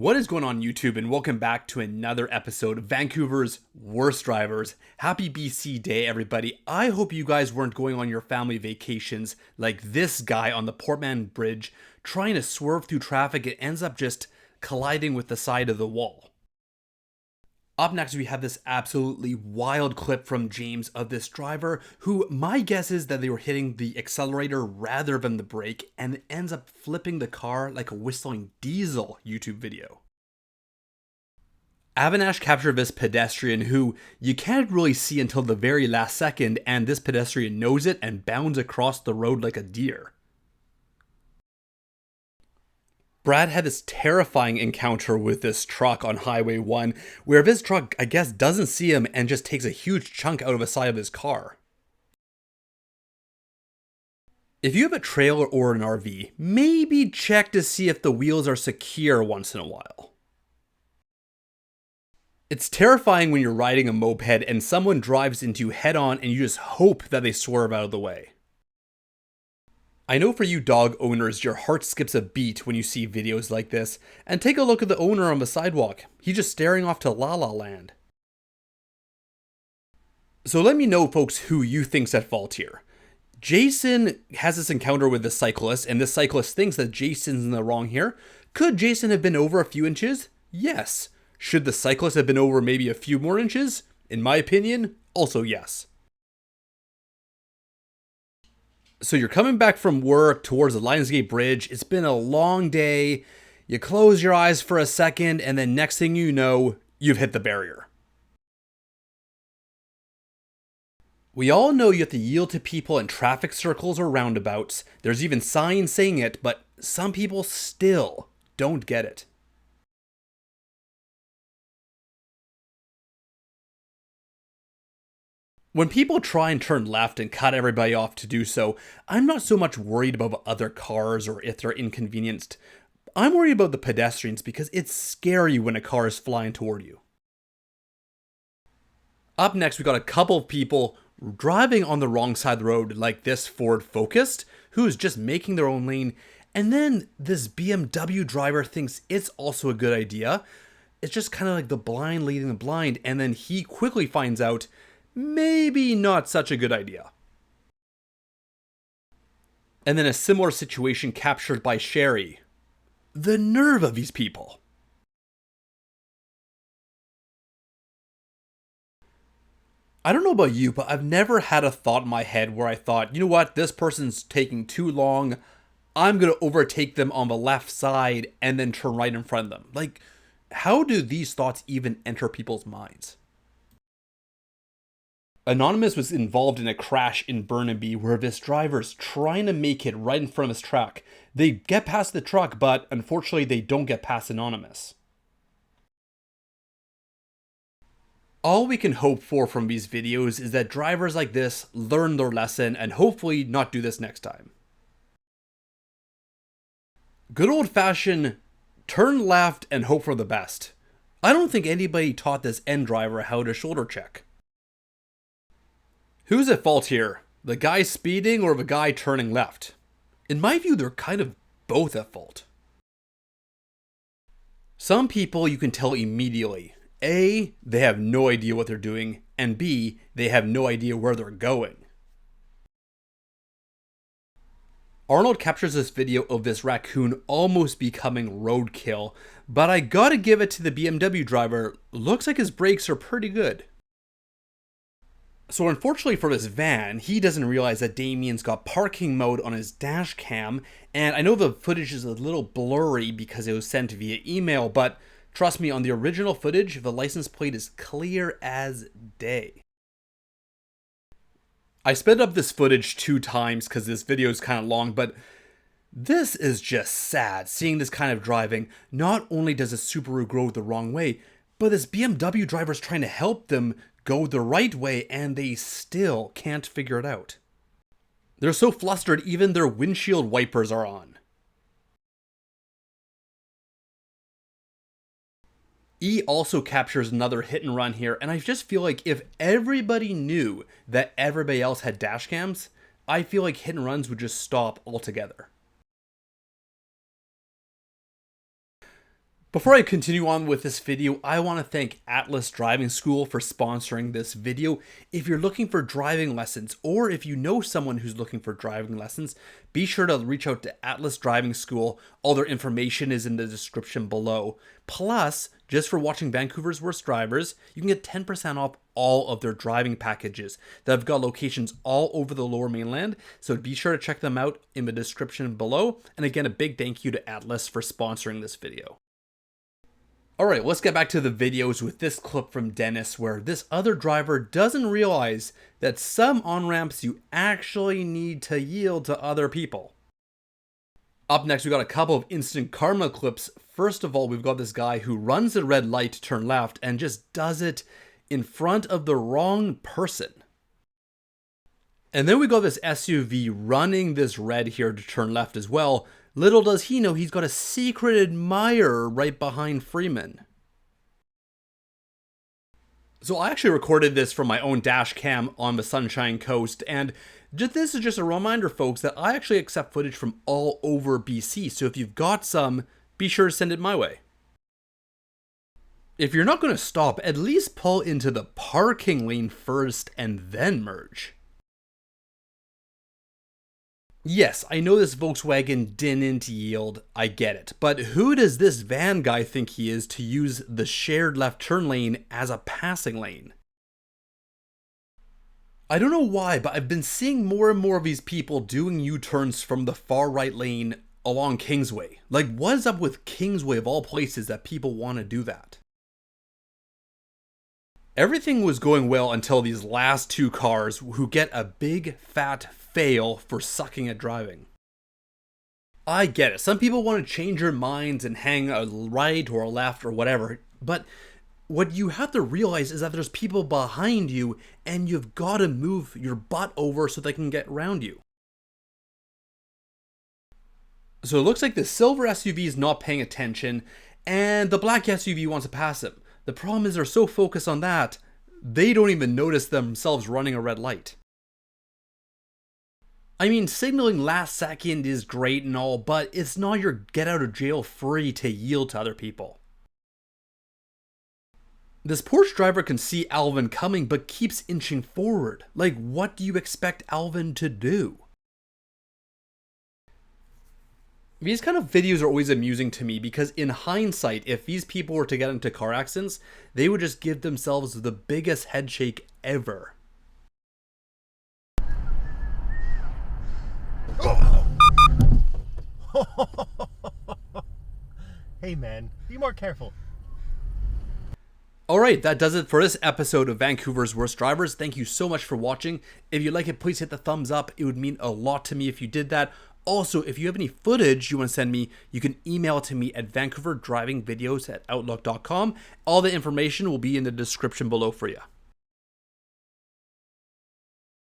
What is going on YouTube, and welcome back to another episode of Vancouver's Worst Drivers. Happy BC Day, everybody. I hope you guys weren't going on your family vacations like this guy on the Portman Bridge trying to swerve through traffic and ends up just colliding with the side of the wall. Up next, we have this absolutely wild clip from James of this driver who, my guess is that they were hitting the accelerator rather than the brake and ends up flipping the car like a whistling diesel YouTube video. Avinash captured this pedestrian who you can't really see until the very last second, and this pedestrian knows it and bounds across the road like a deer. Brad had this terrifying encounter with this truck on Highway 1, where this truck, I guess, doesn't see him and just takes a huge chunk out of the side of his car. If you have a trailer or an RV, maybe check to see if the wheels are secure once in a while. It's terrifying when you're riding a moped and someone drives into you head on and you just hope that they swerve out of the way. I know for you dog owners, your heart skips a beat when you see videos like this, and take a look at the owner on the sidewalk. He's just staring off to La La Land. So let me know, folks, who you think's at fault here. Jason has this encounter with this cyclist, and this cyclist thinks that Jason's in the wrong here. Could Jason have been over a few inches? Yes. Should the cyclist have been over maybe a few more inches? In my opinion, also yes. So you're coming back from work towards the Lionsgate Bridge. It's been a long day. You close your eyes for a second, and then next thing you know, you've hit the barrier. We all know you have to yield to people in traffic circles or roundabouts. There's even signs saying it, but some people still don't get it. When people try and turn left and cut everybody off to do so, I'm not so much worried about other cars or if they're inconvenienced. I'm worried about the pedestrians because it's scary when a car is flying toward you. Up next, we got a couple of people driving on the wrong side of the road, like this Ford Focus, who's just making their own lane, and then this BMW driver thinks it's also a good idea. It's just kind of like the blind leading the blind, and then he quickly finds out maybe not such a good idea. And then a similar situation captured by Sherry. The nerve of these people. I don't know about you, but I've never had a thought in my head where I thought, you know what, this person's taking too long. I'm going to overtake them on the left side and then turn right in front of them. Like, how do these thoughts even enter people's minds? Anonymous was involved in a crash in Burnaby where this driver's trying to make it right in front of his truck. They get past the truck, but unfortunately they don't get past Anonymous. All we can hope for from these videos is that drivers like this learn their lesson and hopefully not do this next time. Good old-fashioned turn left and hope for the best. I don't think anybody taught this N driver how to shoulder check. Who's at fault here? The guy speeding or the guy turning left? In my view, they're kind of both at fault. Some people you can tell immediately. A, they have no idea what they're doing, and B, they have no idea where they're going. Arnold captures this video of this raccoon almost becoming roadkill, but I gotta give it to the BMW driver. Looks like his brakes are pretty good. So unfortunately for this van, he doesn't realize that Damien's got parking mode on his dash cam, and I know the footage is a little blurry because it was sent via email, but trust me, on the original footage, the license plate is clear as day. I sped up this footage 2 times because this video is kind of long, but this is just sad, seeing this kind of driving. Not only does a Subaru go the wrong way, but this BMW driver is trying to help them go the right way and they still can't figure it out. They're so flustered, even their windshield wipers are on. E also captures another hit and run here, and I just feel like if everybody knew that everybody else had dash cams, I feel like hit and runs would just stop altogether. Before I continue on with this video, I want to thank Atlas Driving School for sponsoring this video. If you're looking for driving lessons, or if you know someone who's looking for driving lessons, be sure to reach out to Atlas Driving School. All their information is in the description below. Plus, just for watching Vancouver's Worst Drivers, you can get 10% off all of their driving packages. They've got locations all over the Lower Mainland, so be sure to check them out in the description below. And again, a big thank you to Atlas for sponsoring this video. Alright, let's get back to the videos with this clip from Dennis where this other driver doesn't realize that some on-ramps you actually need to yield to other people. Up next, we got a couple of instant karma clips. First of all, we've got this guy who runs the red light to turn left and just does it in front of the wrong person. And then we got this SUV running this red here to turn left as well. Little does he know he's got a secret admirer right behind Freeman. So I actually recorded this from my own dash cam on the Sunshine Coast, and this is just a reminder, folks, that I actually accept footage from all over BC, so if you've got some, be sure to send it my way. If you're not going to stop, at least pull into the parking lane first and then merge. Yes, I know this Volkswagen didn't yield, I get it, but who does this van guy think he is to use the shared left turn lane as a passing lane? I don't know why, but I've been seeing more and more of these people doing U-turns from the far right lane along Kingsway. Like, what is up with Kingsway of all places that people want to do that? Everything was going well until these last two cars who get a big fat fail for sucking at driving. I get it. Some people want to change their minds and hang a right or a left or whatever, but what you have to realize is that there's people behind you and you've got to move your butt over so they can get around you. So it looks like the silver SUV is not paying attention and the black SUV wants to pass him. The problem is they're so focused on that, they don't even notice themselves running a red light. I mean, signaling last second is great and all, but it's not your get out of jail free to yield to other people. This Porsche driver can see Alvin coming but keeps inching forward. Like, what do you expect Alvin to do? These kind of videos are always amusing to me because in hindsight, if these people were to get into car accidents, they would just give themselves the biggest head shake ever. Hey man, be more careful. Alright, that does it for this episode of Vancouver's Worst Drivers. Thank you so much for watching. If you like it, please hit the thumbs up. It would mean a lot to me if you did that. Also, if you have any footage you want to send me, you can email it to me at vancouverdrivingvideos@outlook.com. All the information will be in the description below for you.